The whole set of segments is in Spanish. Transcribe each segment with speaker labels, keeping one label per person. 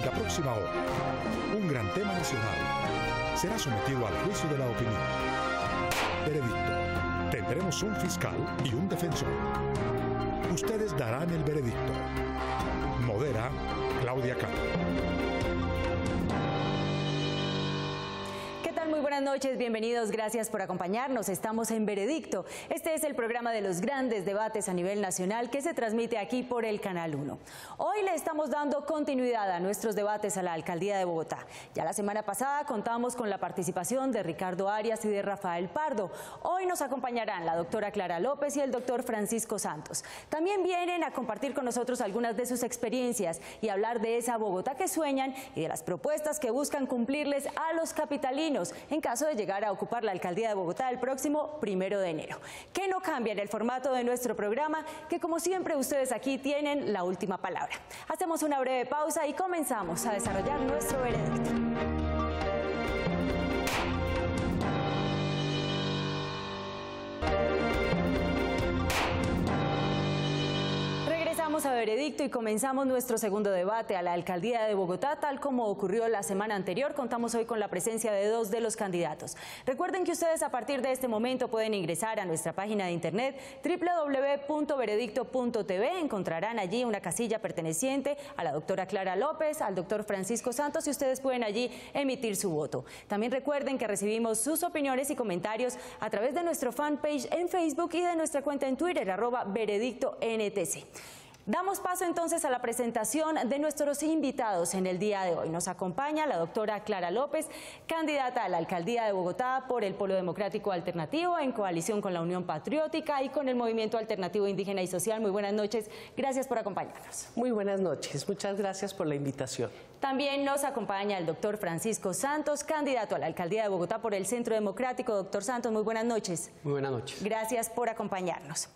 Speaker 1: La próxima hora, un gran tema nacional será sometido al juicio de la opinión. Veredicto. Tendremos un fiscal y un defensor. Ustedes darán el veredicto. Modera Claudia Cano.
Speaker 2: Muy buenas noches, bienvenidos, gracias por acompañarnos. Estamos en Veredicto. Este es el programa de los grandes debates a nivel nacional que se transmite aquí por el Canal 1. Hoy le estamos dando continuidad a nuestros debates a la Alcaldía de Bogotá. Ya la semana pasada contamos con la participación de Ricardo Arias y de Rafael Pardo. Hoy nos acompañarán la doctora Clara López y el doctor Francisco Santos. También vienen a compartir con nosotros algunas de sus experiencias y hablar de esa Bogotá que sueñan y de las propuestas que buscan cumplirles a los capitalinos en caso de llegar a ocupar la Alcaldía de Bogotá el próximo 1 de enero. Que no cambia en el formato de nuestro programa, que como siempre ustedes aquí tienen la última palabra. Hacemos una breve pausa y comenzamos a desarrollar nuestro veredicto. A Veredicto y comenzamos nuestro segundo debate a la Alcaldía de Bogotá, tal como ocurrió la semana anterior. Contamos hoy con la presencia de 2 de los candidatos. Recuerden que ustedes a partir de este momento pueden ingresar a nuestra página de internet www.veredicto.tv. Encontrarán allí una casilla perteneciente a la doctora Clara López, al doctor Francisco Santos y ustedes pueden allí emitir su voto. También recuerden que recibimos sus opiniones y comentarios a través de nuestro fanpage en Facebook y de nuestra cuenta en Twitter, @veredictontc. Damos paso entonces a la presentación de nuestros invitados en el día de hoy. Nos acompaña la doctora Clara López, candidata a la Alcaldía de Bogotá por el Polo Democrático Alternativo en coalición con la Unión Patriótica y con el Movimiento Alternativo Indígena y Social. Muy buenas noches, gracias por acompañarnos.
Speaker 3: Muy buenas noches, muchas gracias por la invitación.
Speaker 2: También nos acompaña el doctor Francisco Santos, candidato a la Alcaldía de Bogotá por el Centro Democrático. Doctor Santos, muy buenas noches.
Speaker 3: Muy buenas noches.
Speaker 2: Gracias por acompañarnos.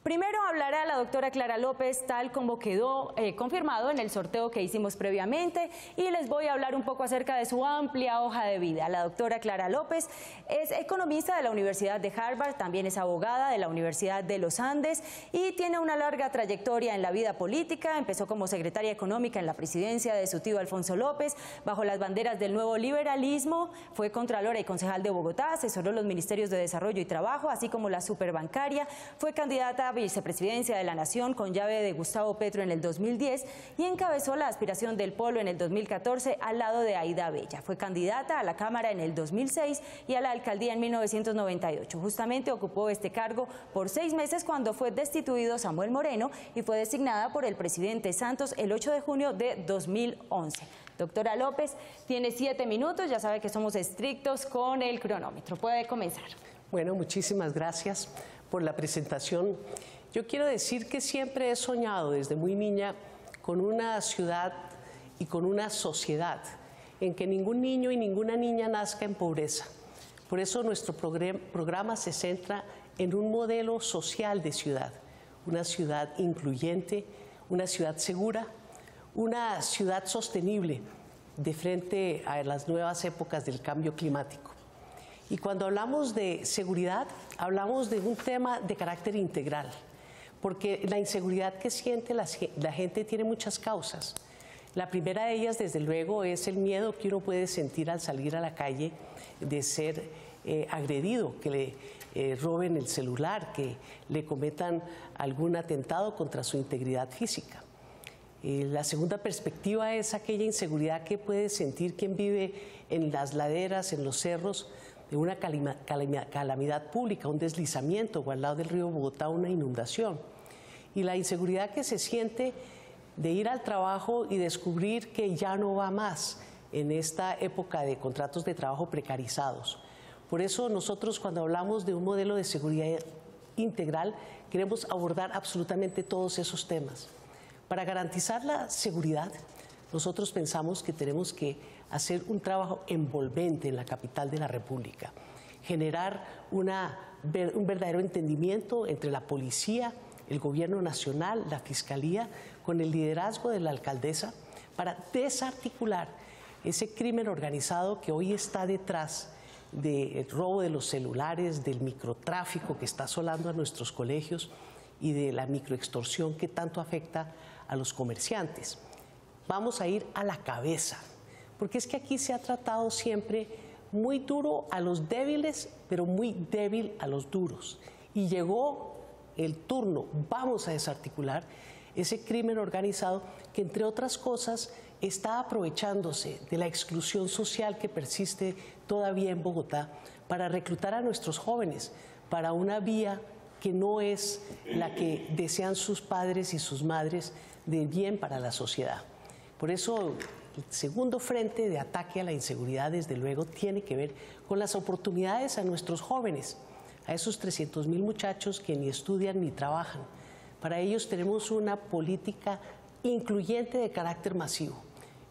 Speaker 2: Primero hablará la doctora Clara López, tal como quedó confirmado en el sorteo que hicimos previamente, y les voy a hablar un poco acerca de su amplia hoja de vida. La doctora Clara López es economista de la Universidad de Harvard, también es abogada de la Universidad de los Andes y tiene una larga trayectoria en la vida política. Empezó como secretaria económica en la presidencia de su tío Alfonso López, bajo las banderas del nuevo liberalismo, fue contralora y concejal de Bogotá, asesoró los ministerios de Desarrollo y Trabajo, así como la superbancaria, fue candidata a vicepresidencia de la Nación con llave de Gustavo Petro en el 2010 y encabezó la aspiración del Polo en el 2014 al lado de Aida Bella. Fue candidata a la Cámara en el 2006 y a la Alcaldía en 1998. Justamente ocupó este cargo por 6 meses cuando fue destituido Samuel Moreno y fue designada por el presidente Santos el 8 de junio de 2011. Doctora López, tiene 7 minutos, ya sabe que somos estrictos con el cronómetro. Puede comenzar.
Speaker 3: Bueno, muchísimas gracias por la presentación. Yo quiero decir que siempre he soñado desde muy niña con una ciudad y con una sociedad en que ningún niño y ninguna niña nazca en pobreza. Por eso nuestro programa se centra en un modelo social de ciudad, una ciudad incluyente, una ciudad segura, una ciudad sostenible de frente a las nuevas épocas del cambio climático. Y cuando hablamos de seguridad, hablamos de un tema de carácter integral, porque la inseguridad que siente la gente tiene muchas causas. La primera de ellas, desde luego, es el miedo que uno puede sentir al salir a la calle de ser agredido, que le roben el celular, que le cometan algún atentado contra su integridad física. La segunda perspectiva es aquella inseguridad que puede sentir quien vive en las laderas, en los cerros, de una calamidad pública, un deslizamiento o al lado del río Bogotá una inundación. Y la inseguridad que se siente de ir al trabajo y descubrir que ya no va más en esta época de contratos de trabajo precarizados. Por eso nosotros cuando hablamos de un modelo de seguridad integral queremos abordar absolutamente todos esos temas. Para garantizar la seguridad, nosotros pensamos que tenemos que hacer un trabajo envolvente en la capital de la República, generar un verdadero entendimiento entre la policía, el gobierno nacional, la fiscalía, con el liderazgo de la alcaldesa, para desarticular ese crimen organizado que hoy está detrás del robo de los celulares, del microtráfico que está asolando a nuestros colegios y de la microextorsión que tanto afecta a los comerciantes. vamos a ir a la cabeza, porque es que aquí se ha tratado siempre muy duro a los débiles, pero muy débil a los duros. Y llegó el turno, vamos a desarticular ese crimen organizado que, entre otras cosas, está aprovechándose de la exclusión social que persiste todavía en Bogotá para reclutar a nuestros jóvenes para una vía que no es la que desean sus padres y sus madres de bien para la sociedad. Por eso, el segundo frente de ataque a la inseguridad, desde luego, tiene que ver con las oportunidades a nuestros jóvenes, a esos 300.000 muchachos que ni estudian ni trabajan. Para ellos tenemos una política incluyente de carácter masivo.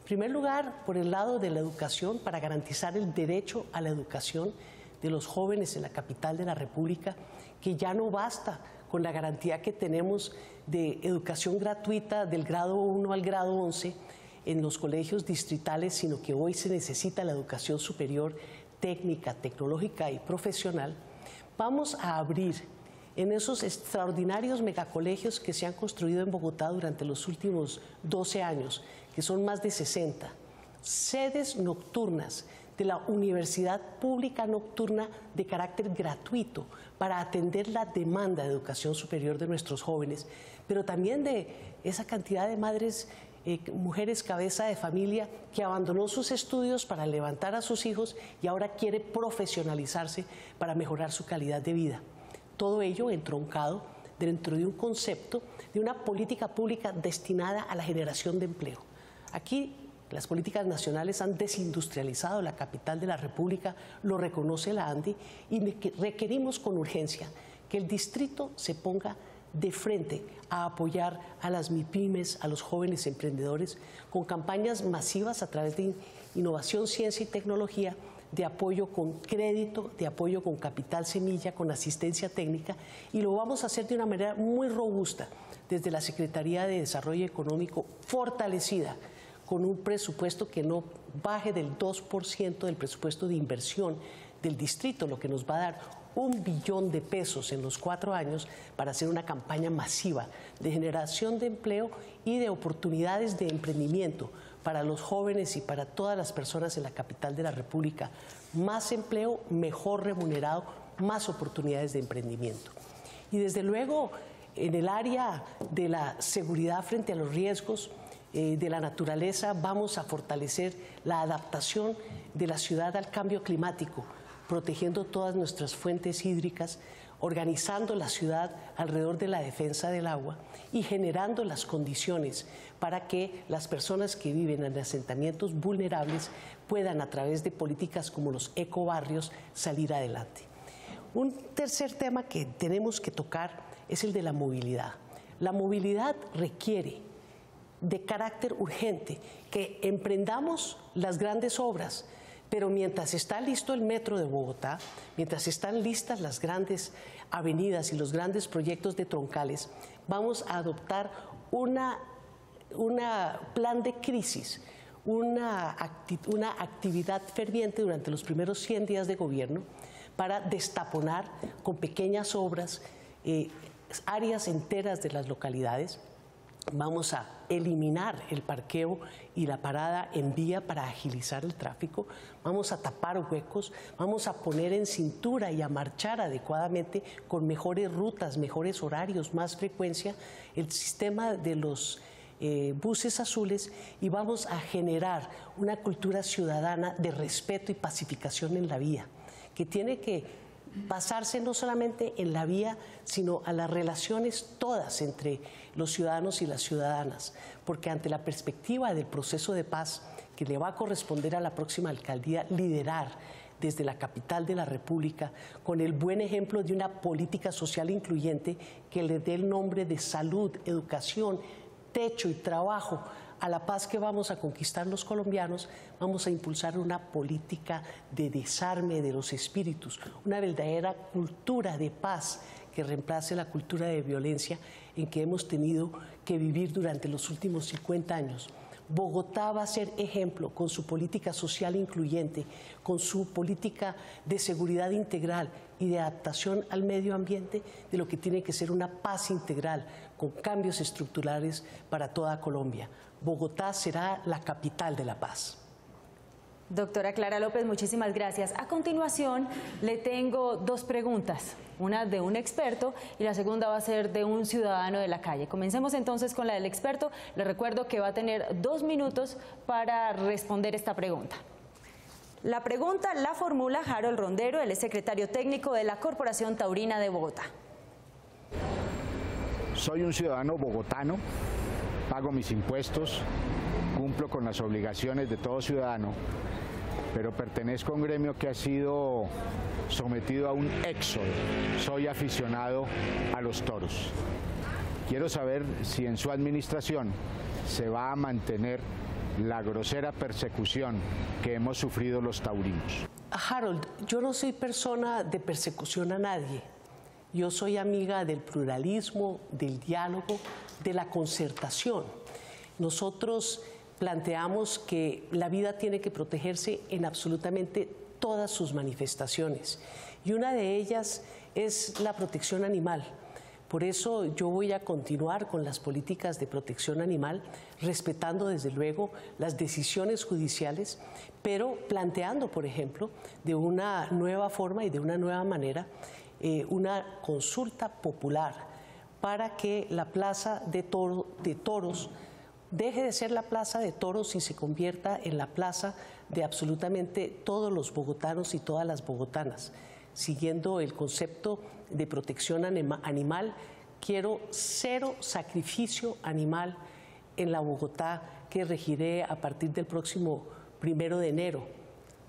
Speaker 3: En primer lugar, por el lado de la educación, para garantizar el derecho a la educación de los jóvenes en la capital de la República, que ya no basta con la garantía que tenemos de educación gratuita del grado 1 al grado 11 en los colegios distritales, sino que hoy se necesita la educación superior, técnica, tecnológica y profesional. Vamos a abrir en esos extraordinarios megacolegios que se han construido en Bogotá durante los últimos 12 años, que son más de 60, sedes nocturnas de la Universidad Pública Nocturna de carácter gratuito para atender la demanda de educación superior de nuestros jóvenes, pero también de esa cantidad de madres, mujeres cabeza de familia que abandonó sus estudios para levantar a sus hijos y ahora quiere profesionalizarse para mejorar su calidad de vida. Todo ello entroncado dentro de un concepto de una política pública destinada a la generación de empleo. Aquí las políticas nacionales han desindustrializado la capital de la República, lo reconoce la ANDI, y requerimos con urgencia que el distrito se ponga de frente a apoyar a las MIPYMES, a los jóvenes emprendedores, con campañas masivas a través de innovación, ciencia y tecnología, de apoyo con crédito, de apoyo con capital semilla, con asistencia técnica, y lo vamos a hacer de una manera muy robusta desde la Secretaría de Desarrollo Económico, fortalecida, con un presupuesto que no baje del 2% del presupuesto de inversión del distrito, lo que nos va a dar 1 billón de pesos en los 4 años para hacer una campaña masiva de generación de empleo y de oportunidades de emprendimiento para los jóvenes y para todas las personas en la capital de la República. Más empleo, mejor remunerado, más oportunidades de emprendimiento. Y desde luego, en el área de la seguridad frente a los riesgos de la naturaleza, vamos a fortalecer la adaptación de la ciudad al cambio climático, protegiendo todas nuestras fuentes hídricas, organizando la ciudad alrededor de la defensa del agua y generando las condiciones para que las personas que viven en asentamientos vulnerables puedan, a través de políticas como los ecobarrios, salir adelante. Un tercer tema que tenemos que tocar es el de la movilidad. La movilidad requiere de carácter urgente que emprendamos las grandes obras, pero mientras está listo el metro de Bogotá, mientras están listas las grandes avenidas y los grandes proyectos de troncales, vamos a adoptar una plan de crisis, una actividad ferviente durante los primeros 100 días de gobierno para destaponar con pequeñas obras áreas enteras de las localidades. Vamos a eliminar el parqueo y la parada en vía para agilizar el tráfico, vamos a tapar huecos, vamos a poner en cintura y a marchar adecuadamente con mejores rutas, mejores horarios, más frecuencia, el sistema de los buses azules, y vamos a generar una cultura ciudadana de respeto y pacificación en la vía, que tiene que basarse no solamente en la vía, sino a las relaciones todas entre los ciudadanos y las ciudadanas, porque ante la perspectiva del proceso de paz que le va a corresponder a la próxima alcaldía liderar desde la capital de la República, con el buen ejemplo de una política social incluyente que le dé el nombre de salud, educación, techo y trabajo a la paz que vamos a conquistar los colombianos, vamos a impulsar una política de desarme de los espíritus, una verdadera cultura de paz que reemplace la cultura de violencia en que hemos tenido que vivir durante los últimos 50 años. Bogotá va a ser ejemplo con su política social incluyente, con su política de seguridad integral y de adaptación al medio ambiente, de lo que tiene que ser una paz integral, con cambios estructurales para toda Colombia. Bogotá será la capital de la paz.
Speaker 2: Doctora Clara López, muchísimas gracias. A continuación, le tengo dos preguntas, una de un experto y la segunda va a ser de un ciudadano de la calle. Comencemos entonces con la del experto. Le recuerdo que va a tener 2 minutos para responder esta pregunta. La pregunta la formula Harold Rondero, él es secretario técnico de la Corporación Taurina de Bogotá.
Speaker 4: Soy un ciudadano bogotano, pago mis impuestos, cumplo con las obligaciones de todo ciudadano, pero pertenezco a un gremio que ha sido sometido a un éxodo. Soy aficionado a los toros. Quiero saber si en su administración se va a mantener la grosera persecución que hemos sufrido los taurinos.
Speaker 3: Harold, yo no soy persona de persecución a nadie. Yo soy amiga del pluralismo, del diálogo, de la concertación. Nosotros planteamos que la vida tiene que protegerse en absolutamente todas sus manifestaciones y una de ellas es la protección animal. Por eso yo voy a continuar con las políticas de protección animal, respetando desde luego las decisiones judiciales, pero planteando, por ejemplo, de una nueva forma y de una nueva manera, una consulta popular para que la plaza de toros deje de ser la plaza de toros y se convierta en la plaza de absolutamente todos los bogotanos y todas las bogotanas. Siguiendo el concepto de protección animal, quiero 0 sacrificio animal en la Bogotá que regiré a partir del próximo 1 de enero.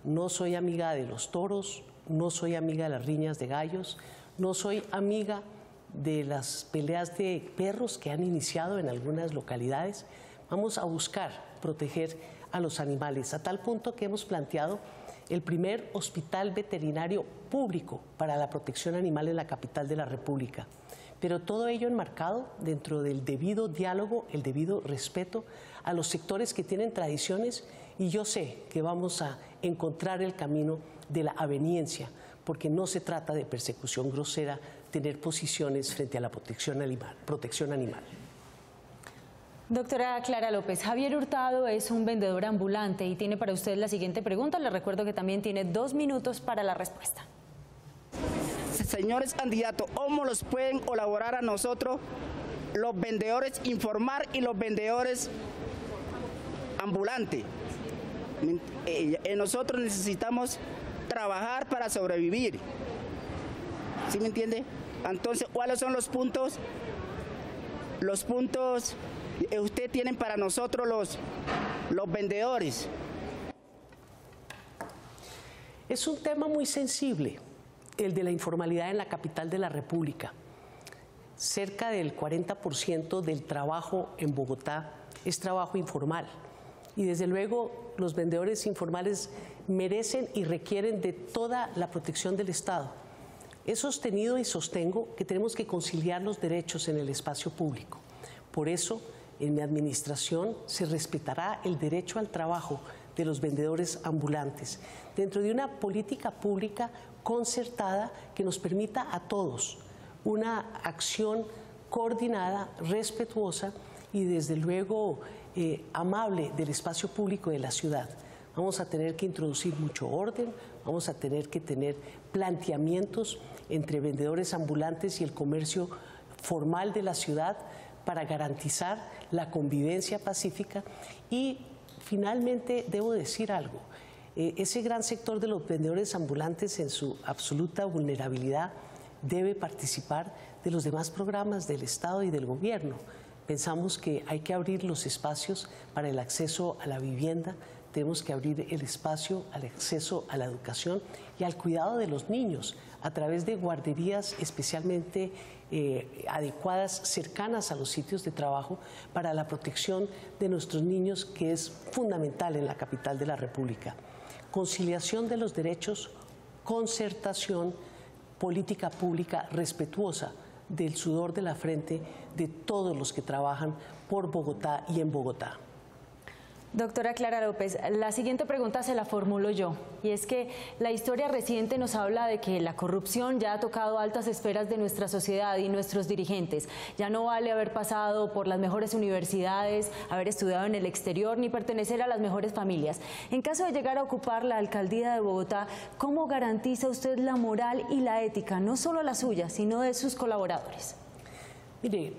Speaker 3: No soy amiga de los toros, no soy amiga de las riñas de gallos, no soy amiga de las peleas de perros que han iniciado en algunas localidades. Vamos a buscar proteger a los animales, a tal punto que hemos planteado el primer hospital veterinario público para la protección animal en la capital de la República. Pero todo ello enmarcado dentro del debido diálogo, el debido respeto a los sectores que tienen tradiciones, y yo sé que vamos a encontrar el camino de la aveniencia, porque no se trata de persecución grosera, tener posiciones frente a la protección animal.
Speaker 2: Doctora Clara López, Javier Hurtado es un vendedor ambulante y tiene para usted la siguiente pregunta. Le recuerdo que también tiene 2 minutos para la respuesta.
Speaker 5: Señores candidatos, ¿cómo los pueden colaborar a nosotros, los vendedores informar y los vendedores ambulantes? Nosotros necesitamos trabajar para sobrevivir. ¿Sí me entiende? Entonces, ¿cuáles son los puntos? Los puntos que usted tienen para nosotros los vendedores.
Speaker 3: Es un tema muy sensible, el de la informalidad en la capital de la República. Cerca del 40% del trabajo en Bogotá es trabajo informal. Y desde luego los vendedores informales merecen y requieren de toda la protección del Estado. He sostenido y sostengo que tenemos que conciliar los derechos en el espacio público. Por eso, en mi administración se respetará el derecho al trabajo de los vendedores ambulantes, dentro de una política pública concertada que nos permita a todos una acción coordinada, respetuosa y desde luego amable del espacio público de la ciudad. Vamos a tener que introducir mucho orden, vamos a tener que tener planteamientos entre vendedores ambulantes y el comercio formal de la ciudad para garantizar la convivencia pacífica. Y finalmente debo decir algo, ese gran sector de los vendedores ambulantes en su absoluta vulnerabilidad debe participar de los demás programas del Estado y del Gobierno. Pensamos que hay que abrir los espacios para el acceso a la vivienda, tenemos que abrir el espacio al acceso a la educación y al cuidado de los niños a través de guarderías especialmente adecuadas, cercanas a los sitios de trabajo, para la protección de nuestros niños, que es fundamental en la capital de la República. Conciliación de los derechos, concertación, política pública respetuosa del sudor de la frente de todos los que trabajan por Bogotá y en Bogotá.
Speaker 2: Doctora Clara López, la siguiente pregunta se la formulo yo, y es que la historia reciente nos habla de que la corrupción ya ha tocado altas esferas de nuestra sociedad y nuestros dirigentes. Ya no vale haber pasado por las mejores universidades, haber estudiado en el exterior, ni pertenecer a las mejores familias. En caso de llegar a ocupar la alcaldía de Bogotá, ¿cómo garantiza usted la moral y la ética, no solo la suya, sino de sus colaboradores?
Speaker 3: Mire,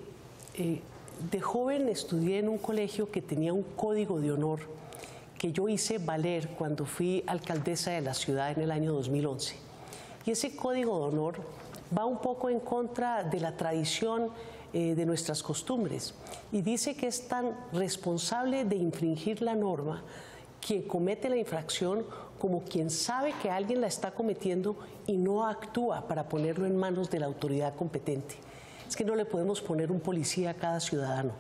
Speaker 3: de joven estudié en un colegio que tenía un código de honor que yo hice valer cuando fui alcaldesa de la ciudad en el año 2011. Y ese código de honor va un poco en contra de la tradición de nuestras costumbres y dice que es tan responsable de infringir la norma quien comete la infracción como quien sabe que alguien la está cometiendo y no actúa para ponerlo en manos de la autoridad competente. Es que no le podemos poner un policía a cada ciudadano.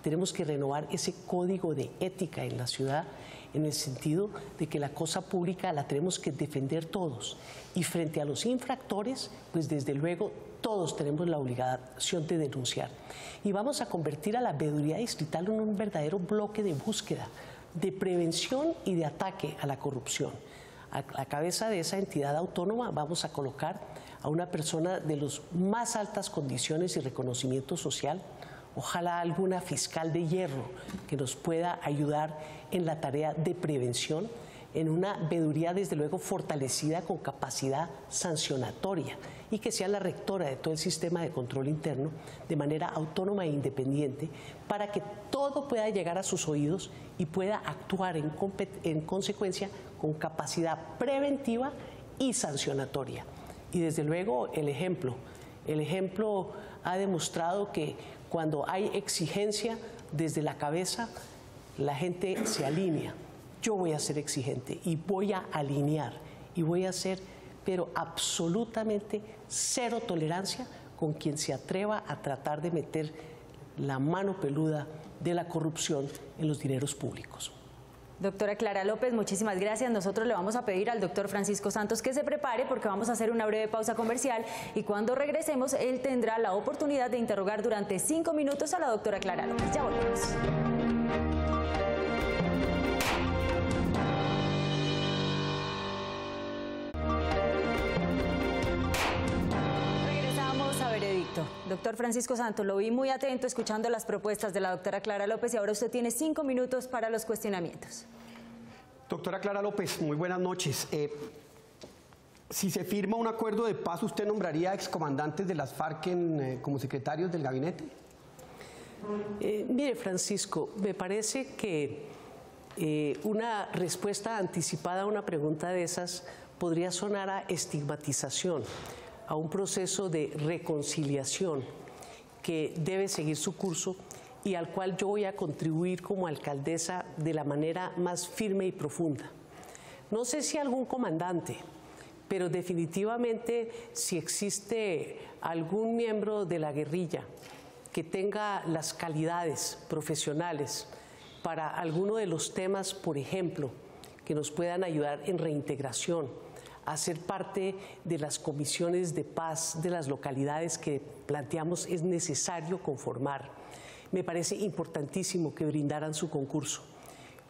Speaker 3: Tenemos que renovar ese código de ética en la ciudad en el sentido de que la cosa pública la tenemos que defender todos. Y frente a los infractores, pues desde luego todos tenemos la obligación de denunciar. Y vamos a convertir a la veeduría distrital en un verdadero bloque de búsqueda, de prevención y de ataque a la corrupción. A la cabeza de esa entidad autónoma vamos a colocar a una persona de las más altas condiciones y reconocimiento social, ojalá alguna fiscal de hierro que nos pueda ayudar en la tarea de prevención, en una veeduría desde luego fortalecida con capacidad sancionatoria y que sea la rectora de todo el sistema de control interno de manera autónoma e independiente para que todo pueda llegar a sus oídos y pueda actuar en consecuencia con capacidad preventiva y sancionatoria. Y desde luego el ejemplo ha demostrado que cuando hay exigencia desde la cabeza, la gente se alinea. Yo voy a ser exigente y voy a alinear y voy a ser, pero absolutamente cero tolerancia con quien se atreva a tratar de meter la mano peluda de la corrupción en los dineros públicos.
Speaker 2: Doctora Clara López, muchísimas gracias. Nosotros le vamos a pedir al doctor Francisco Santos que se prepare porque vamos a hacer una breve pausa comercial y cuando regresemos él tendrá la oportunidad de interrogar durante 5 minutos a la doctora Clara López. Ya volvemos. Doctor Francisco Santos, lo vi muy atento escuchando las propuestas de la doctora Clara López y ahora usted tiene 5 minutos para los cuestionamientos.
Speaker 6: Doctora Clara López, muy buenas noches. Si se firma un acuerdo de paz, ¿usted nombraría excomandantes de las FARC como secretarios del gabinete?
Speaker 3: Mire, Francisco, me parece que una respuesta anticipada a una pregunta de esas podría sonar a estigmatización, a un proceso de reconciliación que debe seguir su curso y al cual yo voy a contribuir como alcaldesa de la manera más firme y profunda. No sé si algún comandante, pero definitivamente si existe algún miembro de la guerrilla que tenga las calidades profesionales para alguno de los temas, por ejemplo, que nos puedan ayudar en reintegración, a ser parte de las comisiones de paz de las localidades que planteamos es necesario conformar. Me parece importantísimo que brindaran su concurso.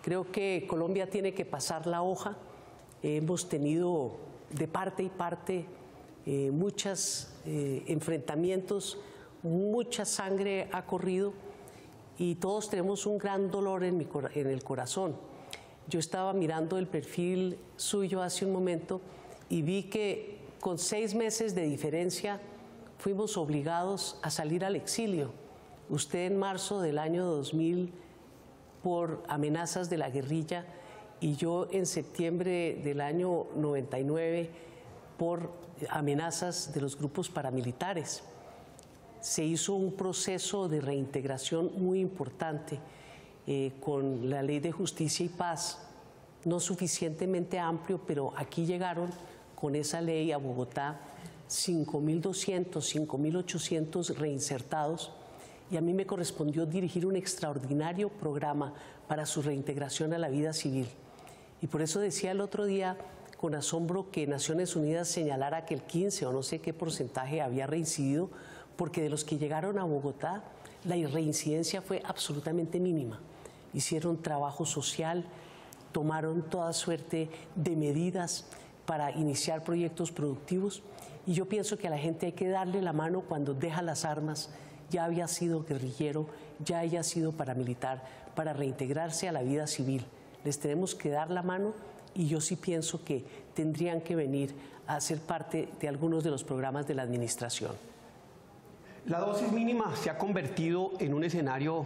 Speaker 3: Creo que Colombia tiene que pasar la hoja. Hemos tenido de parte y parte muchos enfrentamientos, mucha sangre ha corrido y todos tenemos un gran dolor en el corazón. Yo estaba mirando el perfil suyo hace un momento y vi que con 6 meses de diferencia fuimos obligados a salir al exilio. Usted en marzo del año 2000 por amenazas de la guerrilla y yo en septiembre del año 99 por amenazas de los grupos paramilitares. Se hizo un proceso de reintegración muy importante con la Ley de Justicia y Paz, no suficientemente amplio, pero aquí llegaron con esa ley a Bogotá 5.200, 5.800 reinsertados y a mí me correspondió dirigir un extraordinario programa para su reintegración a la vida civil. Y por eso decía el otro día con asombro que Naciones Unidas señalara que el 15 o no sé qué porcentaje había reincidido, porque de los que llegaron a Bogotá la reincidencia fue absolutamente mínima. hicieron trabajo social, tomaron toda suerte de medidas para iniciar proyectos productivos, y yo pienso que a la gente hay que darle la mano cuando deja las armas, ya había sido guerrillero, ya haya sido paramilitar, para reintegrarse a la vida civil. Les tenemos que dar la mano, y yo sí pienso que tendrían que venir a ser parte de algunos de los programas de la administración.
Speaker 6: La dosis mínima se ha convertido en un escenario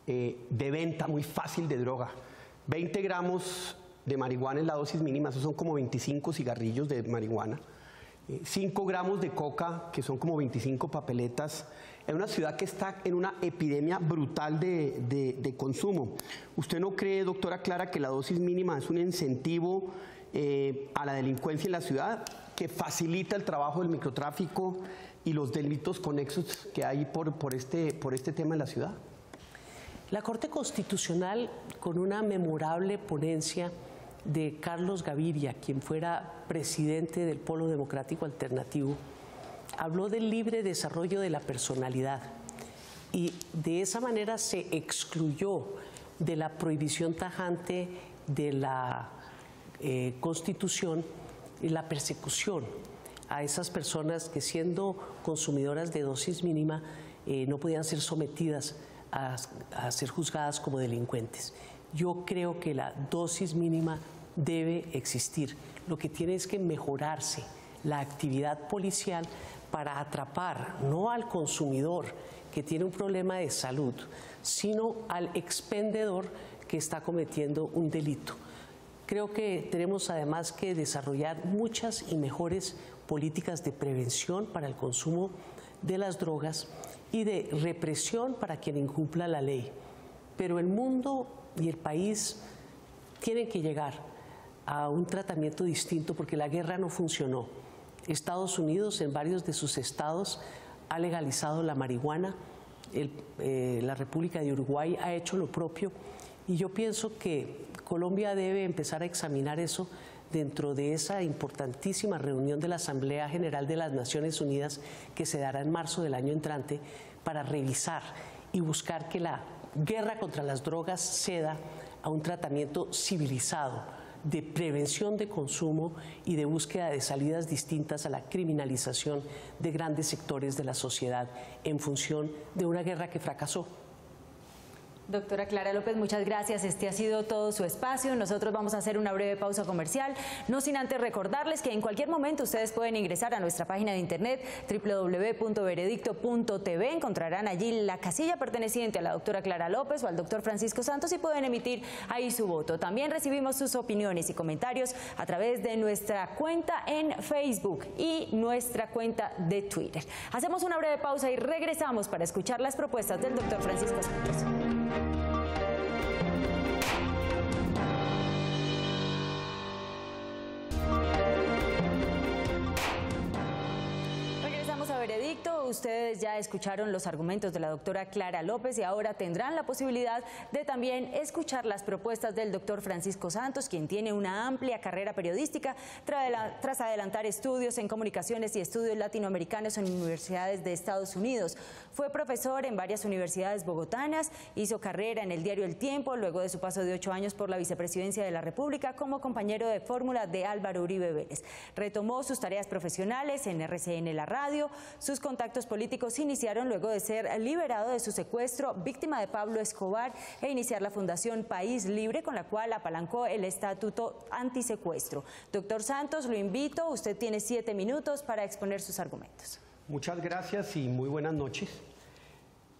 Speaker 6: de venta muy fácil de droga. 20 gramos de marihuana es la dosis mínima, eso son como 25 cigarrillos de marihuana. 5 gramos de coca, que son como 25 papeletas, en una ciudad que está en una epidemia brutal de consumo. ¿Usted no cree, doctora Clara, que la dosis mínima es un incentivo a la delincuencia en la ciudad, que facilita el trabajo del microtráfico y los delitos conexos que hay por este tema en la ciudad?
Speaker 3: La Corte Constitucional, con una memorable ponencia de Carlos Gaviria, quien fuera presidente del Polo Democrático Alternativo, habló del libre desarrollo de la personalidad, y de esa manera se excluyó de la prohibición tajante de la Constitución la persecución a esas personas que, siendo consumidoras de dosis mínima, no podían ser sometidas a ser juzgadas como delincuentes. Yo creo que la dosis mínima debe existir. Lo que tiene es que mejorarse la actividad policial para atrapar no al consumidor que tiene un problema de salud, sino al expendedor que está cometiendo un delito. Creo que tenemos además que desarrollar muchas y mejores políticas de prevención para el consumo de las drogas y de represión para quien incumpla la ley. Pero el mundo y el país tienen que llegar a un tratamiento distinto, porque la guerra no funcionó. Estados Unidos, en varios de sus estados, ha legalizado la marihuana. La República de Uruguay ha hecho lo propio, y yo pienso que Colombia debe empezar a examinar eso dentro de esa importantísima reunión de la Asamblea General de las Naciones Unidas que se dará en marzo del año entrante, para revisar y buscar que la guerra contra las drogas ceda a un tratamiento civilizado de prevención de consumo y de búsqueda de salidas distintas a la criminalización de grandes sectores de la sociedad en función de una guerra que fracasó.
Speaker 2: Doctora Clara López, muchas gracias. Este ha sido todo su espacio. Nosotros vamos a hacer una breve pausa comercial, no sin antes recordarles que en cualquier momento ustedes pueden ingresar a nuestra página de internet www.veredicto.tv. Encontrarán allí la casilla perteneciente a la doctora Clara López o al doctor Francisco Santos y pueden emitir ahí su voto. También recibimos sus opiniones y comentarios a través de nuestra cuenta en Facebook y nuestra cuenta de Twitter. Hacemos una breve pausa y regresamos para escuchar las propuestas del doctor Francisco Santos. Veredicto. Ustedes ya escucharon los argumentos de la doctora Clara López y ahora tendrán la posibilidad de también escuchar las propuestas del doctor Francisco Santos, quien tiene una amplia carrera periodística tras adelantar estudios en comunicaciones y estudios latinoamericanos en universidades de Estados Unidos. Fue profesor en varias universidades bogotanas, hizo carrera en el diario El Tiempo, luego de su paso de 8 años por la vicepresidencia de la República como compañero de fórmula de Álvaro Uribe Vélez. Retomó sus tareas profesionales en RCN La Radio. Sus contactos políticos iniciaron luego de ser liberado de su secuestro, víctima de Pablo Escobar, e iniciar la Fundación País Libre, con la cual apalancó el estatuto antisecuestro. Doctor Santos, lo invito, usted tiene 7 minutos para exponer sus argumentos.
Speaker 6: Muchas gracias y muy buenas noches.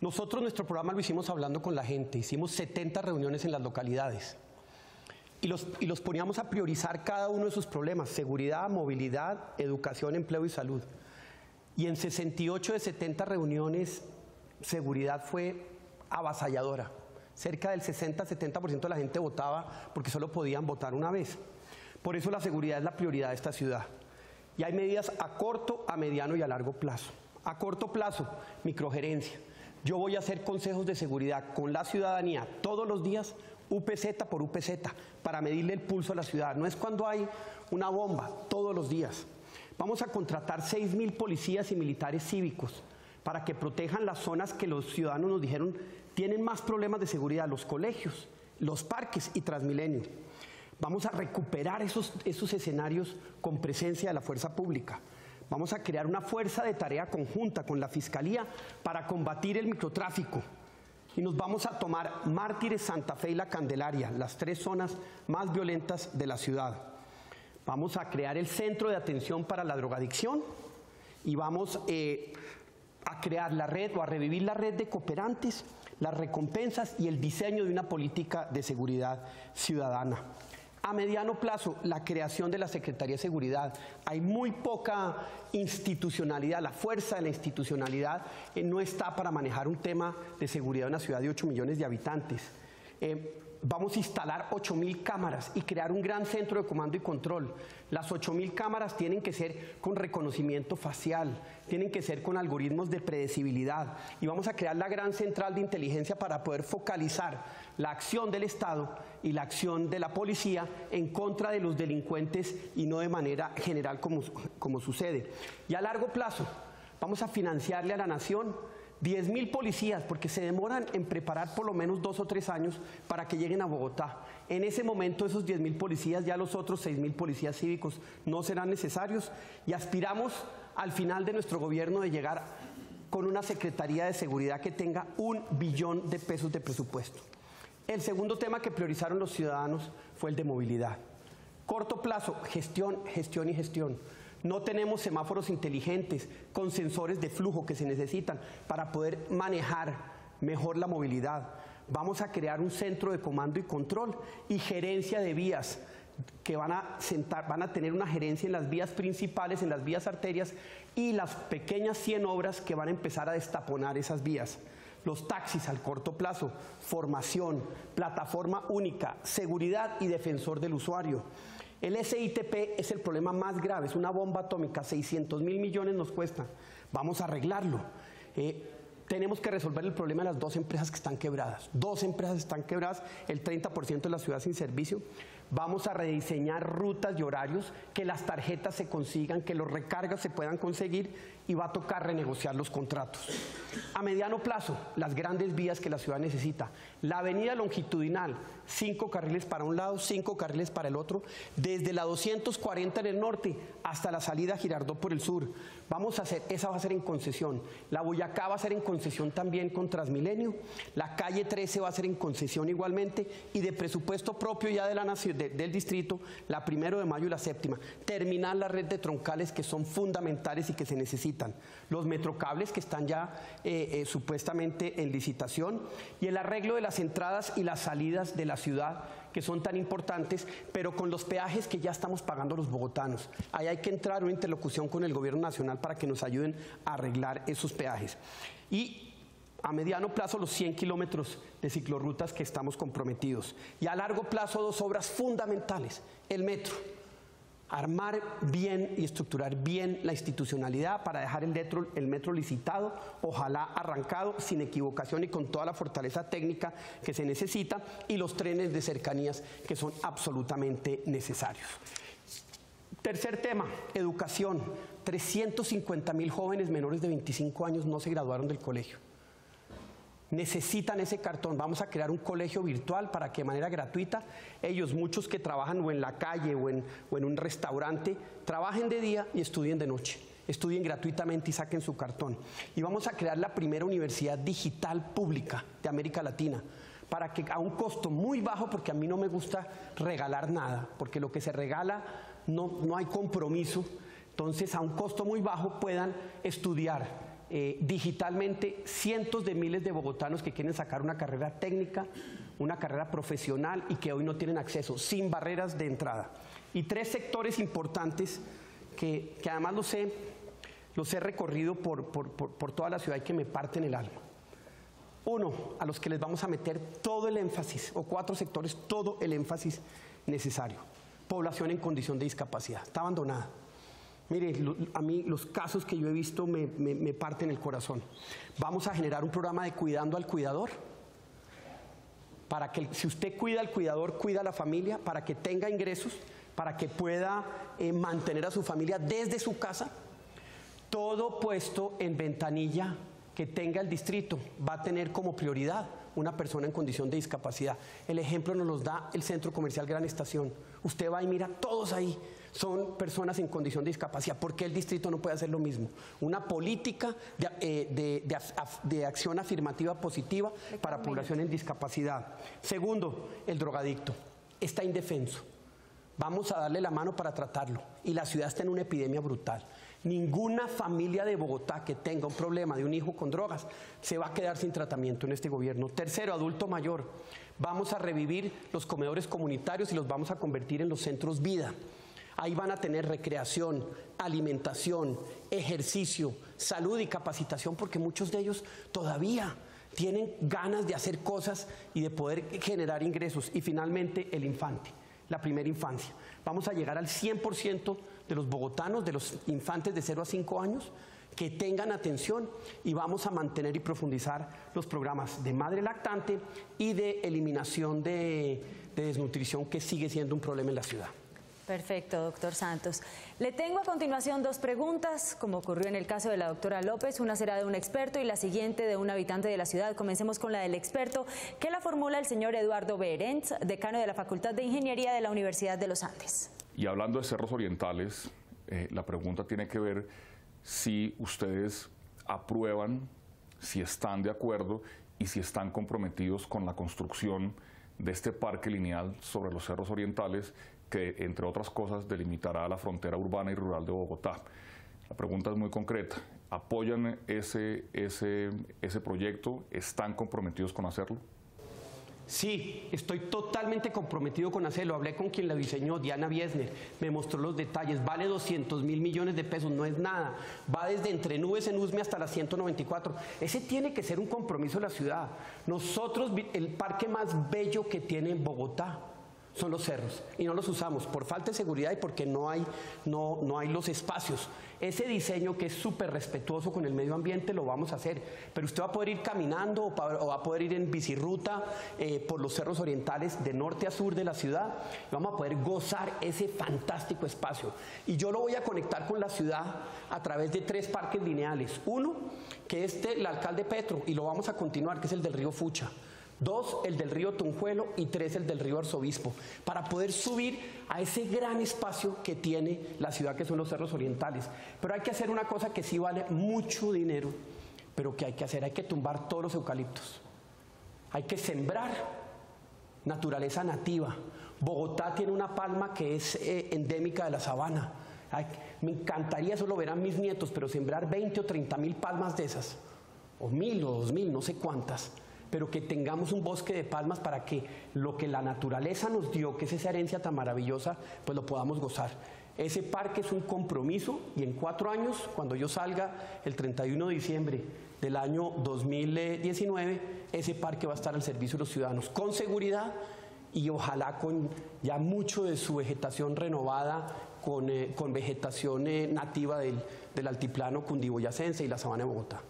Speaker 6: Nosotros nuestro programa lo hicimos hablando con la gente, hicimos 70 reuniones en las localidades y los poníamos a priorizar cada uno de sus problemas: seguridad, movilidad, educación, empleo y salud. Y en 68 de 70 reuniones, seguridad fue avasalladora. Cerca del 60-70% de la gente votaba porque solo podían votar una vez. Por eso la seguridad es la prioridad de esta ciudad. Y hay medidas a corto, a mediano y a largo plazo. A corto plazo, microgerencia. Yo voy a hacer consejos de seguridad con la ciudadanía todos los días, UPZ por UPZ, para medirle el pulso a la ciudad. No es cuando hay una bomba, todos los días. Vamos a contratar 6.000 policías y militares cívicos para que protejan las zonas que los ciudadanos nos dijeron tienen más problemas de seguridad: los colegios, los parques y Transmilenio. Vamos a recuperar esos escenarios con presencia de la fuerza pública. Vamos a crear una fuerza de tarea conjunta con la Fiscalía para combatir el microtráfico. Y nos vamos a tomar Mártires, Santa Fe y La Candelaria, las 3 zonas más violentas de la ciudad. Vamos a crear el Centro de Atención para la Drogadicción y vamos a crear la red o a revivir la red de cooperantes, las recompensas y el diseño de una política de seguridad ciudadana. A mediano plazo, la creación de la Secretaría de Seguridad. Hay muy poca institucionalidad, la fuerza de la institucionalidad no está para manejar un tema de seguridad en una ciudad de 8 millones de habitantes. Vamos a instalar 8.000 cámaras y crear un gran centro de comando y control. Las 8.000 cámaras tienen que ser con reconocimiento facial, tienen que ser con algoritmos de predecibilidad y vamos a crear la gran central de inteligencia para poder focalizar la acción del Estado y la acción de la policía en contra de los delincuentes y no de manera general como sucede. Y a largo plazo vamos a financiarle a la nación 10.000 policías, porque se demoran en preparar por lo menos 2 o 3 años para que lleguen a Bogotá. En ese momento esos 10.000 policías, ya los otros 6.000 policías cívicos no serán necesarios y aspiramos al final de nuestro gobierno de llegar con una Secretaría de Seguridad que tenga 1 billón de pesos de presupuesto. El segundo tema que priorizaron los ciudadanos fue el de movilidad. Corto plazo, gestión, gestión y gestión. No tenemos semáforos inteligentes con sensores de flujo que se necesitan para poder manejar mejor la movilidad. Vamos a crear un centro de comando y control y gerencia de vías que van a tener una gerencia en las vías principales, en las vías arterias y las pequeñas 100 obras que van a empezar a destaponar esas vías. Los taxis al corto plazo, formación, plataforma única, seguridad y defensor del usuario. El SITP es el problema más grave, es una bomba atómica, 600.000 millones nos cuesta. Vamos a arreglarlo. Tenemos que resolver el problema de las 2 empresas que están quebradas. 2 empresas están quebradas, el 30% de la ciudad sin servicio. Vamos a rediseñar rutas y horarios, que las tarjetas se consigan, que los recargas se puedan conseguir y va a tocar renegociar los contratos. A mediano plazo, las grandes vías que la ciudad necesita. La avenida longitudinal, 5 carriles para un lado, 5 carriles para el otro, desde la 240 en el norte hasta la salida a Girardot por el sur. Esa va a ser en concesión. La Boyacá va a ser en concesión también con Transmilenio. La calle 13 va a ser en concesión igualmente y de presupuesto propio ya de la nación, del distrito, la 1 de mayo y la 7ª. Terminar la red de troncales que son fundamentales y que se necesitan. Los metrocables que están ya supuestamente en licitación y el arreglo de las entradas y las salidas de la ciudad que son tan importantes, pero con los peajes que ya estamos pagando los bogotanos. Ahí hay que entrar en una interlocución con el gobierno nacional para que nos ayuden a arreglar esos peajes. Y a mediano plazo los 100 kilómetros de ciclorrutas que estamos comprometidos. Y a largo plazo 2 obras fundamentales. El metro. Armar bien y estructurar bien la institucionalidad para dejar el metro licitado, ojalá arrancado, sin equivocación y con toda la fortaleza técnica que se necesita, y los trenes de cercanías que son absolutamente necesarios. Tercer tema, educación. 350.000 jóvenes menores de 25 años no se graduaron del colegio. Necesitan ese cartón. Vamos a crear un colegio virtual para que de manera gratuita ellos, muchos que trabajan o en la calle o en un restaurante, trabajen de día y estudien de noche. Estudien gratuitamente y saquen su cartón. Y vamos a crear la primera universidad digital pública de América Latina para que a un costo muy bajo, porque a mí no me gusta regalar nada, porque lo que se regala no hay compromiso, entonces a un costo muy bajo puedan estudiar digitalmente cientos de miles de bogotanos que quieren sacar una carrera técnica, una carrera profesional y que hoy no tienen acceso, sin barreras de entrada. Y 3 sectores importantes que además los he recorrido por toda la ciudad y que me parten el alma. 1, a los que les vamos a meter todo el énfasis, o 4 sectores, todo el énfasis necesario. Población en condición de discapacidad, está abandonada. Mire, a mí los casos que yo he visto me parten el corazón. Vamos a generar un programa de cuidando al cuidador, para que si usted cuida al cuidador, cuida a la familia, para que tenga ingresos, para que pueda mantener a su familia desde su casa. Todo puesto en ventanilla que tenga el distrito va a tener como prioridad una persona en condición de discapacidad. El ejemplo nos los da el Centro Comercial Gran Estación. Usted va y mira, todos ahí son personas en condición de discapacidad. ¿Por qué el distrito no puede hacer lo mismo? Una política de acción afirmativa positiva para población en discapacidad. Segundo, el drogadicto. Está indefenso. Vamos a darle la mano para tratarlo. Y la ciudad está en una epidemia brutal. Ninguna familia de Bogotá que tenga un problema de un hijo con drogas se va a quedar sin tratamiento en este gobierno. Tercero, adulto mayor. Vamos a revivir los comedores comunitarios y los vamos a convertir en los centros vida. Ahí van a tener recreación, alimentación, ejercicio, salud y capacitación, porque muchos de ellos todavía tienen ganas de hacer cosas y de poder generar ingresos. Y finalmente, el infante, la primera infancia. Vamos a llegar al 100% de los bogotanos, de los infantes de 0 a 5 años, que tengan atención, y vamos a mantener y profundizar los programas de madre lactante y de eliminación de desnutrición, que sigue siendo un problema en la ciudad.
Speaker 2: Perfecto, doctor Santos. Le tengo a continuación 2 preguntas, como ocurrió en el caso de la doctora López. Una será de un experto y la siguiente de un habitante de la ciudad. Comencemos con la del experto, que la formula el señor Eduardo Behrens, decano de la Facultad de Ingeniería de la Universidad de los Andes.
Speaker 7: Y hablando de cerros orientales, la pregunta tiene que ver si ustedes aprueban, si están de acuerdo y si están comprometidos con la construcción de este parque lineal sobre los cerros orientales, que, entre otras cosas, delimitará la frontera urbana y rural de Bogotá. La pregunta es muy concreta. ¿Apoyan ese proyecto? ¿Están comprometidos con hacerlo?
Speaker 6: Sí, estoy totalmente comprometido con hacerlo. Hablé con quien la diseñó, Diana Biesner, me mostró los detalles. Vale 200.000 millones de pesos, no es nada. Va desde Entre Nubes en Usme hasta la 194. Ese tiene que ser un compromiso de la ciudad. Nosotros, el parque más bello que tiene Bogotá son los cerros, y no los usamos por falta de seguridad y porque no hay los espacios. Ese diseño, que es súper respetuoso con el medio ambiente, lo vamos a hacer, pero usted va a poder ir caminando o va a poder ir en bicirruta por los cerros orientales de norte a sur de la ciudad, y vamos a poder gozar ese fantástico espacio. Y yo lo voy a conectar con la ciudad a través de 3 parques lineales. Uno, que es del alcalde Petro, y lo vamos a continuar, que es el del río Fucha. 2, el del río Tunjuelo, y 3, el del río Arzobispo, para poder subir a ese gran espacio que tiene la ciudad, que son los cerros orientales. Pero hay que hacer una cosa que sí vale mucho dinero, pero que hay que hacer: hay que tumbar todos los eucaliptos. Hay que sembrar naturaleza nativa. Bogotá tiene una palma que es endémica de la sabana. Me encantaría, eso lo verán mis nietos, pero sembrar 20 o 30.000 palmas de esas, o 1.000 o 2.000, no sé cuántas, pero que tengamos un bosque de palmas para que lo que la naturaleza nos dio, que es esa herencia tan maravillosa, pues lo podamos gozar. Ese parque es un compromiso, y en 4 años, cuando yo salga el 31 de diciembre del año 2019, ese parque va a estar al servicio de los ciudadanos, con seguridad y ojalá con ya mucho de su vegetación renovada, con vegetación nativa del altiplano cundiboyacense y la sabana de Bogotá.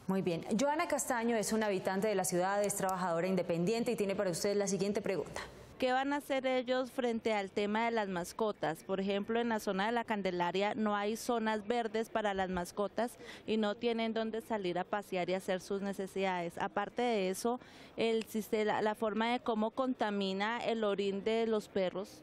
Speaker 2: Muy bien. Joana Castaño es una habitante de la ciudad, es trabajadora independiente y tiene para usted la siguiente pregunta.
Speaker 8: ¿Qué van a hacer ellos frente al tema de las mascotas? Por ejemplo, en la zona de la Candelaria no hay zonas verdes para las mascotas y no tienen dónde salir a pasear y hacer sus necesidades. Aparte de eso, la forma de cómo contamina el orín de los perros.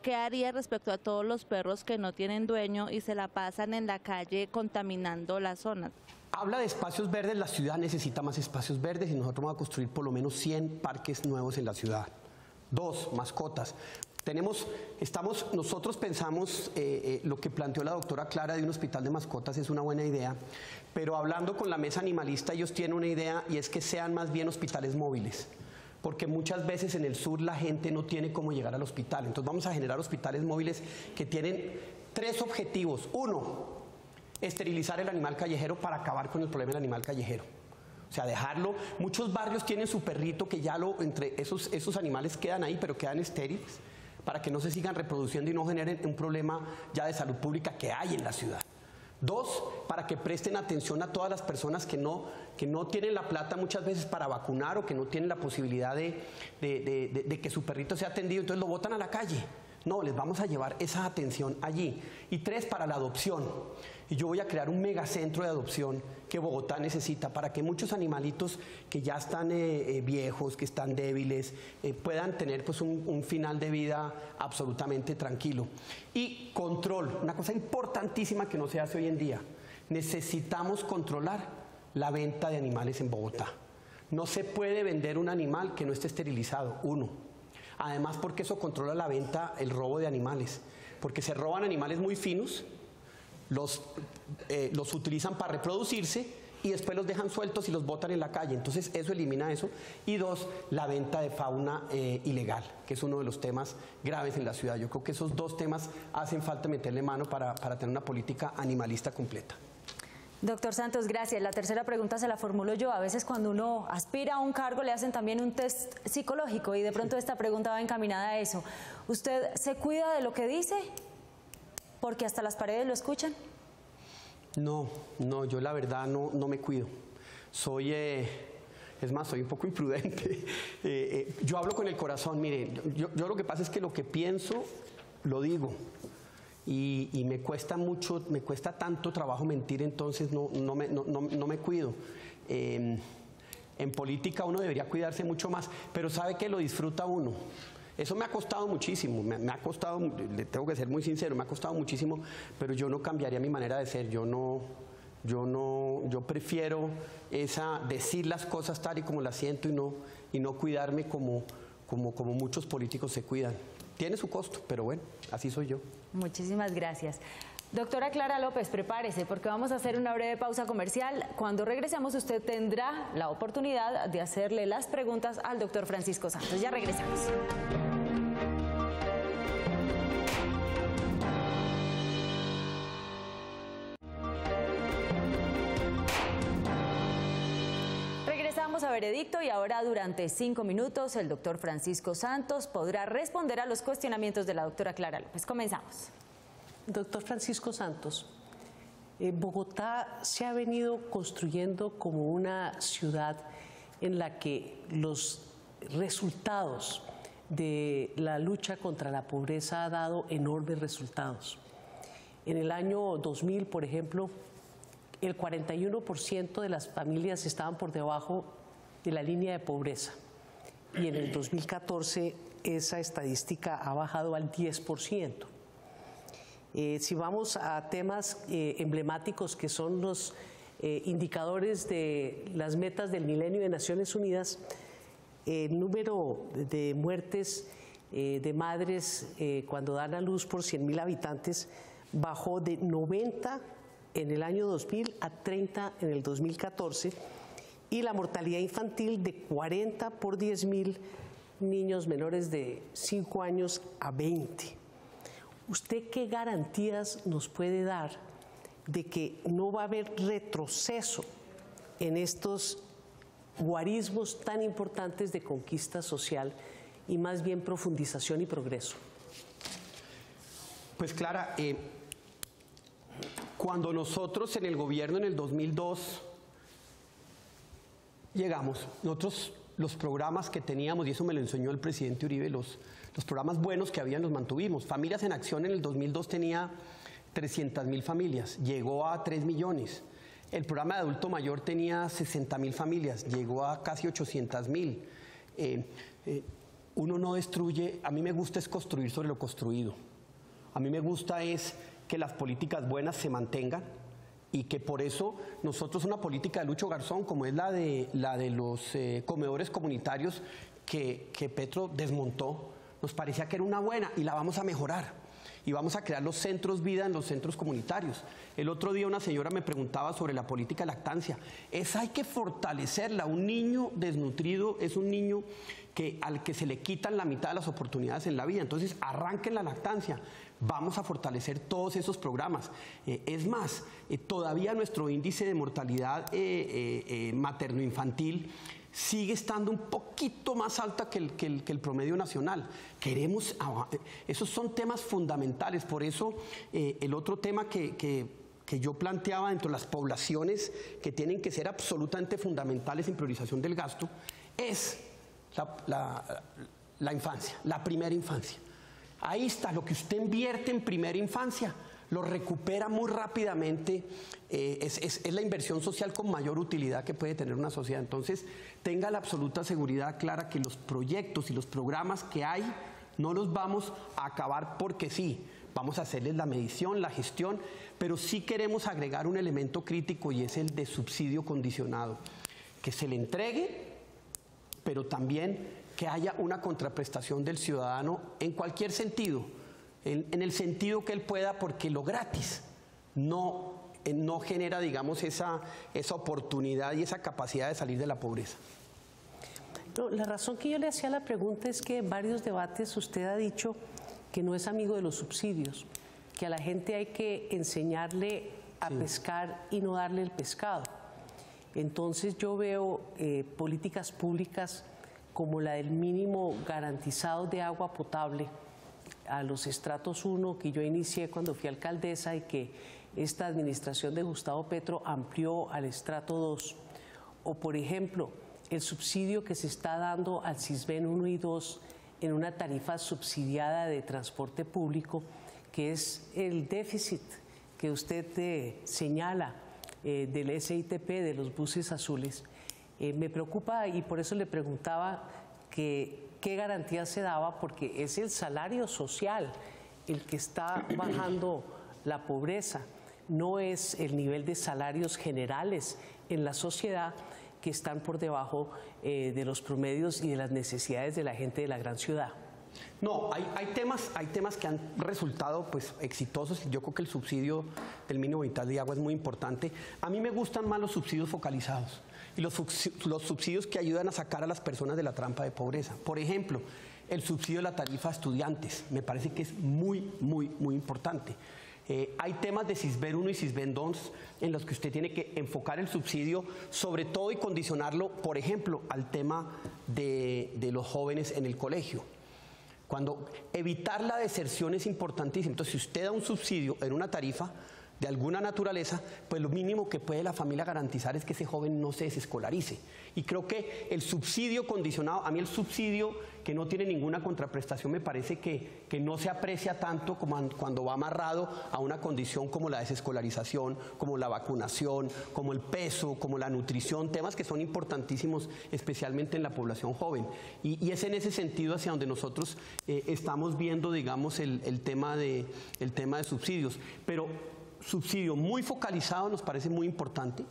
Speaker 8: ¿Qué haría respecto a todos los perros que no tienen dueño y se la pasan en la calle contaminando la zona?
Speaker 6: Habla de espacios verdes. La ciudad necesita más espacios verdes y nosotros vamos a construir por lo menos 100 parques nuevos en la ciudad. 2, mascotas. Nosotros pensamos lo que planteó la doctora Clara de un hospital de mascotas es una buena idea, pero hablando con la mesa animalista, ellos tienen una idea, y es que sean más bien hospitales móviles, porque muchas veces en el sur la gente no tiene cómo llegar al hospital. Entonces vamos a generar hospitales móviles que tienen 3 objetivos. 1, esterilizar el animal callejero para acabar con el problema del animal callejero. O sea, dejarlo. Muchos barrios tienen su perrito que ya entre esos animales quedan ahí, pero quedan estériles, para que no se sigan reproduciendo y no generen un problema ya de salud pública que hay en la ciudad. 2, para que presten atención a todas las personas que no tienen la plata muchas veces para vacunar, o que no tienen la posibilidad de que su perrito sea atendido, entonces lo botan a la calle. No, les vamos a llevar esa atención allí. Y 3, para la adopción. Y yo voy a crear un megacentro de adopción que Bogotá necesita para que muchos animalitos que ya están viejos, que están débiles, puedan tener pues un final de vida absolutamente tranquilo. Y control, una cosa importantísima que no se hace hoy en día. Necesitamos controlar la venta de animales en Bogotá. No se puede vender un animal que no esté esterilizado, 1. Además, porque eso controla la venta, el robo de animales. Porque se roban animales muy finos, los utilizan para reproducirse y después los dejan sueltos y los botan en la calle. Entonces, eso elimina eso. Y 2, la venta de fauna ilegal, que es uno de los temas graves en la ciudad. Yo creo que esos 2 temas hacen falta meterle mano para tener una política animalista completa.
Speaker 2: Doctor Santos, gracias. La tercera pregunta se la formulo yo. A veces cuando uno aspira a un cargo le hacen también un test psicológico y de pronto esta pregunta va encaminada a eso. ¿Usted se cuida de lo que dice? ¿Porque hasta las paredes lo escuchan?
Speaker 6: No, yo la verdad no me cuido. Soy, es más, soy un poco imprudente. Yo hablo con el corazón, mire, yo lo que pasa es que lo que pienso, lo digo. Y me cuesta mucho, me cuesta tanto trabajo mentir, entonces no me cuido. En política uno debería cuidarse mucho más, pero sabe que lo disfruta uno. Eso me ha costado muchísimo, me ha costado, le tengo que ser muy sincero, me ha costado muchísimo, pero yo no cambiaría mi manera de ser, yo prefiero decir las cosas tal y como las siento y no cuidarme como muchos políticos se cuidan. Tiene su costo, pero bueno, así soy yo.
Speaker 2: Muchísimas gracias. Doctora Clara López, prepárese porque vamos a hacer una breve pausa comercial. Cuando regresemos usted tendrá la oportunidad de hacerle las preguntas al doctor Francisco Santos. Ya regresamos. Regresamos a Veredicto y ahora durante 5 minutos el doctor Francisco Santos podrá responder a los cuestionamientos de la doctora Clara López. Comenzamos.
Speaker 3: Doctor Francisco Santos, Bogotá se ha venido construyendo como una ciudad en la que los resultados de la lucha contra la pobreza ha dado enormes resultados. En el año 2000, por ejemplo, el 41% de las familias estaban por debajo de la línea de pobreza y en el 2014 esa estadística ha bajado al 10%. Si vamos a temas emblemáticos que son los indicadores de las metas del milenio de Naciones Unidas, el número de muertes de madres cuando dan a luz por 100.000 habitantes bajó de 90 en el año 2000 a 30 en el 2014 y la mortalidad infantil de 40 por 10.000 niños menores de 5 años a 20. ¿Usted qué garantías nos puede dar de que no va a haber retroceso en estos guarismos tan importantes de conquista social y más bien profundización y progreso?
Speaker 6: Pues Clara, cuando nosotros en el gobierno en el 2002 llegamos, nosotros los programas que teníamos, y eso me lo enseñó el presidente Uribe, los programas buenos que habían los mantuvimos. Familias en Acción en el 2002 tenía 300.000 familias, llegó a 3 millones. El programa de adulto mayor tenía 60.000 familias, llegó a casi 800.000. Uno no destruye, a mí me gusta es construir sobre lo construido. A mí me gusta es que las políticas buenas se mantengan y que por eso nosotros una política de Lucho Garzón, como es la de los comedores comunitarios que Petro desmontó, nos parecía que era una buena y la vamos a mejorar. Y vamos a crear los centros vida en los centros comunitarios. El otro día una señora me preguntaba sobre la política de lactancia. Esa hay que fortalecerla. Un niño desnutrido es un niño al que se le quitan la mitad de las oportunidades en la vida. Entonces, arranquen la lactancia. Vamos a fortalecer todos esos programas. Es más, todavía nuestro índice de mortalidad materno-infantil sigue estando un poquito más alta que el promedio nacional. Esos son temas fundamentales, por eso el otro tema que yo planteaba dentro de las poblaciones que tienen que ser absolutamente fundamentales en priorización del gasto es la infancia, la primera infancia. Ahí está, lo que usted invierte en primera infancia, lo recupera muy rápidamente, es la inversión social con mayor utilidad que puede tener una sociedad. Entonces, tenga la absoluta seguridad clara que los proyectos y los programas que hay no los vamos a acabar porque sí. Vamos a hacerles la medición, la gestión, pero sí queremos agregar un elemento crítico y es el de subsidio condicionado. Que se le entregue, pero también que haya una contraprestación del ciudadano en cualquier sentido, en el sentido que él pueda, porque lo gratis no genera, digamos, esa oportunidad y esa capacidad de salir de la pobreza.
Speaker 3: No, la razón que yo le hacía la pregunta es que en varios debates usted ha dicho que no es amigo de los subsidios, que a la gente hay que enseñarle a pescar y no darle el pescado. Entonces yo veo políticas públicas como la del mínimo garantizado de agua potable a los estratos 1 que yo inicié cuando fui alcaldesa y que esta administración de Gustavo Petro amplió al estrato 2. O por ejemplo, el subsidio que se está dando al Sisbén 1 y 2 en una tarifa subsidiada de transporte público, que es el déficit que usted señala del SITP, de los buses azules. Me preocupa y por eso le preguntaba qué garantía se daba, porque es el salario social el que está bajando la pobreza, no es el nivel de salarios generales en la sociedad que están por debajo de los promedios y de las necesidades de la gente de la gran ciudad.
Speaker 6: No, hay temas que han resultado pues exitosos. Yo creo que el subsidio del mínimo vital de agua es muy importante. A mí me gustan más los subsidios focalizados y los subsidios que ayudan a sacar a las personas de la trampa de pobreza. Por ejemplo, el subsidio de la tarifa a estudiantes, me parece que es muy importante. Hay temas de Sisbén 1 y Sisbén 2 en los que usted tiene que enfocar el subsidio, sobre todo y condicionarlo, por ejemplo, al tema de los jóvenes en el colegio. Cuando evitar la deserción es importantísimo. Entonces, si usted da un subsidio en una tarifa de alguna naturaleza, pues lo mínimo que puede la familia garantizar es que ese joven no se desescolarice. Y creo que el subsidio condicionado, a mí el subsidio que no tiene ninguna contraprestación me parece que no se aprecia tanto como cuando va amarrado a una condición como la desescolarización, como la vacunación, como el peso, como la nutrición, temas que son importantísimos especialmente en la población joven. Y es en ese sentido hacia donde nosotros estamos viendo, digamos, el tema de subsidios. Pero subsidio muy focalizado nos parece muy importante,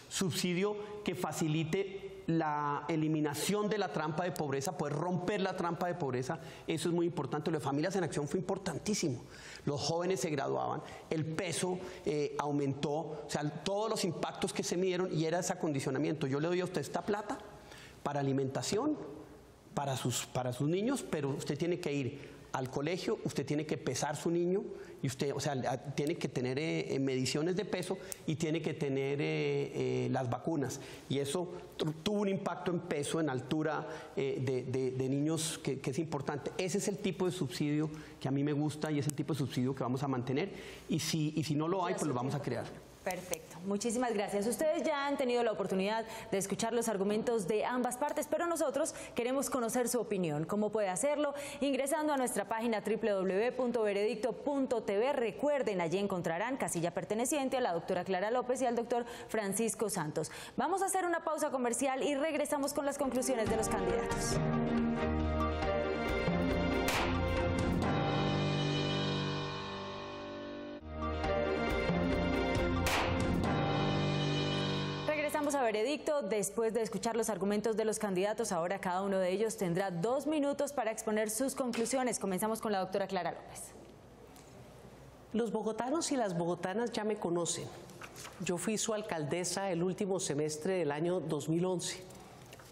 Speaker 6: subsidio que facilite la eliminación de la trampa de pobreza, poder romper la trampa de pobreza, eso es muy importante. Lo de Familias en Acción fue importantísimo. Los jóvenes se graduaban, el peso aumentó, o sea, todos los impactos que se midieron y era ese acondicionamiento. Yo le doy a usted esta plata para alimentación, para sus niños, pero usted tiene que ir al colegio, usted tiene que pesar su niño y usted, o sea, tiene que tener mediciones de peso y tiene que tener las vacunas. Y eso tuvo un impacto en peso, en altura de niños que es importante. Ese es el tipo de subsidio que a mí me gusta y es el tipo de subsidio que vamos a mantener. Y si no lo hay, pues lo vamos a crear.
Speaker 2: Perfecto, muchísimas gracias. Ustedes ya han tenido la oportunidad de escuchar los argumentos de ambas partes, pero nosotros queremos conocer su opinión. ¿Cómo puede hacerlo? Ingresando a nuestra página www.veredicto.tv. Recuerden, allí encontrarán casilla perteneciente a la doctora Clara López y al doctor Francisco Santos. Vamos a hacer una pausa comercial y regresamos con las conclusiones de los candidatos. Regresamos a Veredicto. Después de escuchar los argumentos de los candidatos, ahora cada uno de ellos tendrá 2 minutos para exponer sus conclusiones. Comenzamos con la doctora Clara López.
Speaker 3: Los bogotanos y las bogotanas ya me conocen. Yo fui su alcaldesa el último semestre del año 2011.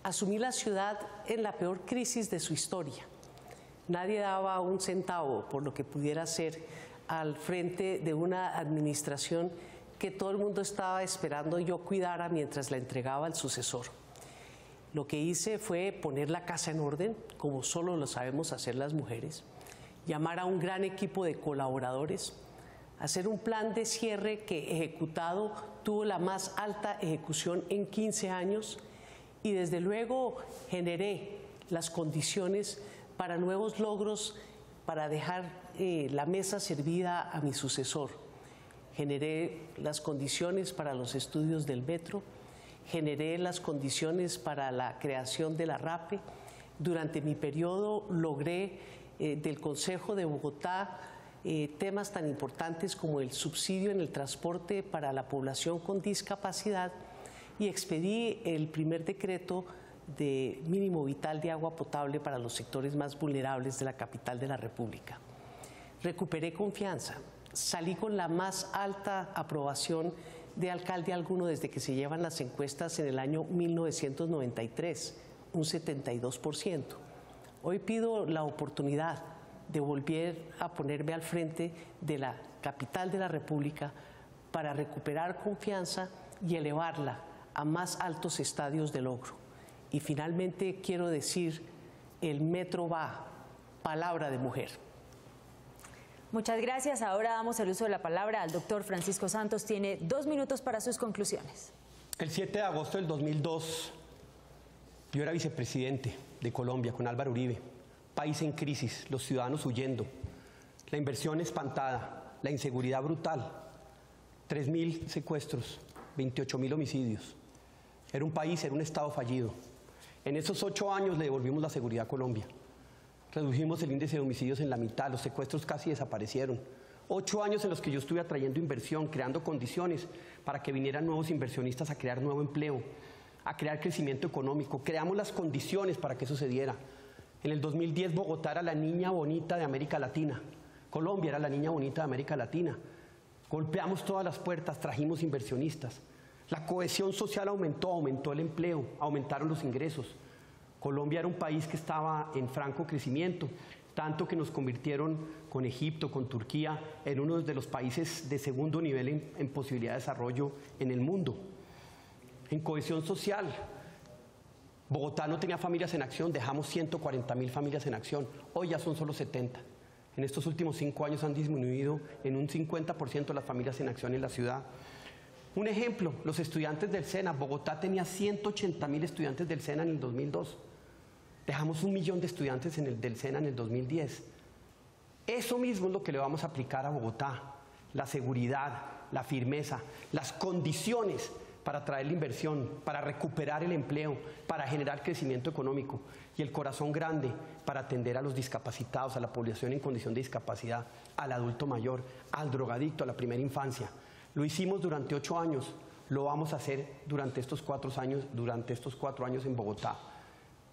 Speaker 3: Asumí la ciudad en la peor crisis de su historia. Nadie daba un centavo por lo que pudiera ser al frente de una administración que todo el mundo estaba esperando yo cuidara mientras la entregaba al sucesor. Lo que hice fue poner la casa en orden, como solo lo sabemos hacer las mujeres, llamar a un gran equipo de colaboradores, hacer un plan de cierre que ejecutado tuvo la más alta ejecución en 15 años y desde luego generé las condiciones para nuevos logros para dejar la mesa servida a mi sucesor. Generé las condiciones para los estudios del metro, generé las condiciones para la creación de la RAPE. Durante mi periodo logré del Consejo de Bogotá temas tan importantes como el subsidio en el transporte para la población con discapacidad y expedí el primer decreto de mínimo vital de agua potable para los sectores más vulnerables de la capital de la República. Recuperé confianza, salí con la más alta aprobación de alcalde alguno desde que se llevan las encuestas en el año 1993, un 72%. Hoy pido la oportunidad de volver a ponerme al frente de la capital de la República para recuperar confianza y elevarla a más altos estadios de logro. Y finalmente quiero decir, el metro va, palabra de mujer.
Speaker 2: Muchas gracias. Ahora damos el uso de la palabra al doctor Francisco Santos. Tiene 2 minutos para sus conclusiones.
Speaker 6: El 7 de agosto del 2002, yo era vicepresidente de Colombia con Álvaro Uribe. País en crisis, los ciudadanos huyendo, la inversión espantada, la inseguridad brutal, 3.000 secuestros, 28.000 homicidios. Era un país, era un Estado fallido. En esos 8 años le devolvimos la seguridad a Colombia. Redujimos el índice de homicidios en la mitad, los secuestros casi desaparecieron. 8 años en los que yo estuve atrayendo inversión, creando condiciones para que vinieran nuevos inversionistas a crear nuevo empleo, a crear crecimiento económico. Creamos las condiciones para que eso se diera. En el 2010 Bogotá era la niña bonita de América Latina. Colombia era la niña bonita de América Latina. Golpeamos todas las puertas, trajimos inversionistas. La cohesión social aumentó el empleo, aumentaron los ingresos. Colombia era un país que estaba en franco crecimiento, tanto que nos convirtieron con Egipto, con Turquía, en uno de los países de segundo nivel en posibilidad de desarrollo en el mundo. En cohesión social, Bogotá no tenía familias en acción, dejamos 140.000 familias en acción, hoy ya son solo 70. En estos últimos 5 años han disminuido en un 50% las familias en acción en la ciudad. Un ejemplo, los estudiantes del SENA. Bogotá tenía 180.000 estudiantes del SENA en el 2002. Dejamos 1 millón de estudiantes del SENA en el 2010. Eso mismo es lo que le vamos a aplicar a Bogotá. La seguridad, la firmeza, las condiciones para traer la inversión, para recuperar el empleo, para generar crecimiento económico y el corazón grande para atender a los discapacitados, a la población en condición de discapacidad, al adulto mayor, al drogadicto, a la primera infancia. Lo hicimos durante 8 años, lo vamos a hacer durante estos 4 años en Bogotá.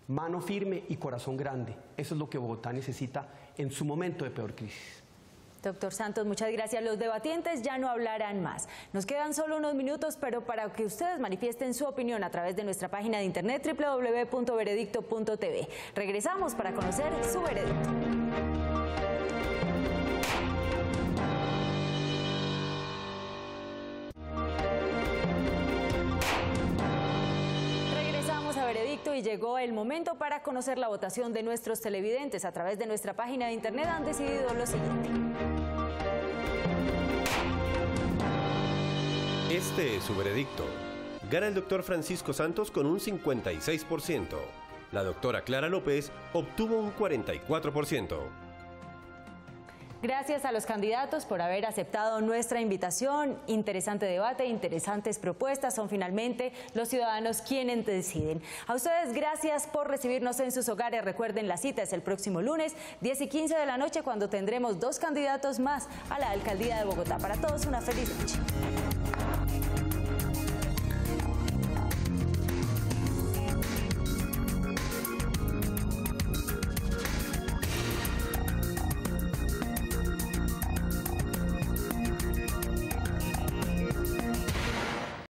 Speaker 6: Mano firme y corazón grande. Eso es lo que Bogotá necesita en su momento de peor crisis.
Speaker 2: Doctor Santos, muchas gracias. Los debatientes ya no hablarán más. Nos quedan solo unos minutos, pero para que ustedes manifiesten su opinión a través de nuestra página de internet www.veredicto.tv. Regresamos para conocer su veredicto. Y llegó el momento para conocer la votación de nuestros televidentes. A través de nuestra página de internet han decidido lo siguiente.
Speaker 9: Este es su veredicto. Gana el doctor Francisco Santos con un 56%. La doctora Clara López obtuvo un 44%.
Speaker 2: Gracias a los candidatos por haber aceptado nuestra invitación. Interesante debate, interesantes propuestas. Son finalmente los ciudadanos quienes deciden. A ustedes, gracias por recibirnos en sus hogares. Recuerden, la cita es el próximo lunes, 10 y 15 de la noche, cuando tendremos 2 candidatos más a la alcaldía de Bogotá. Para todos, una feliz noche.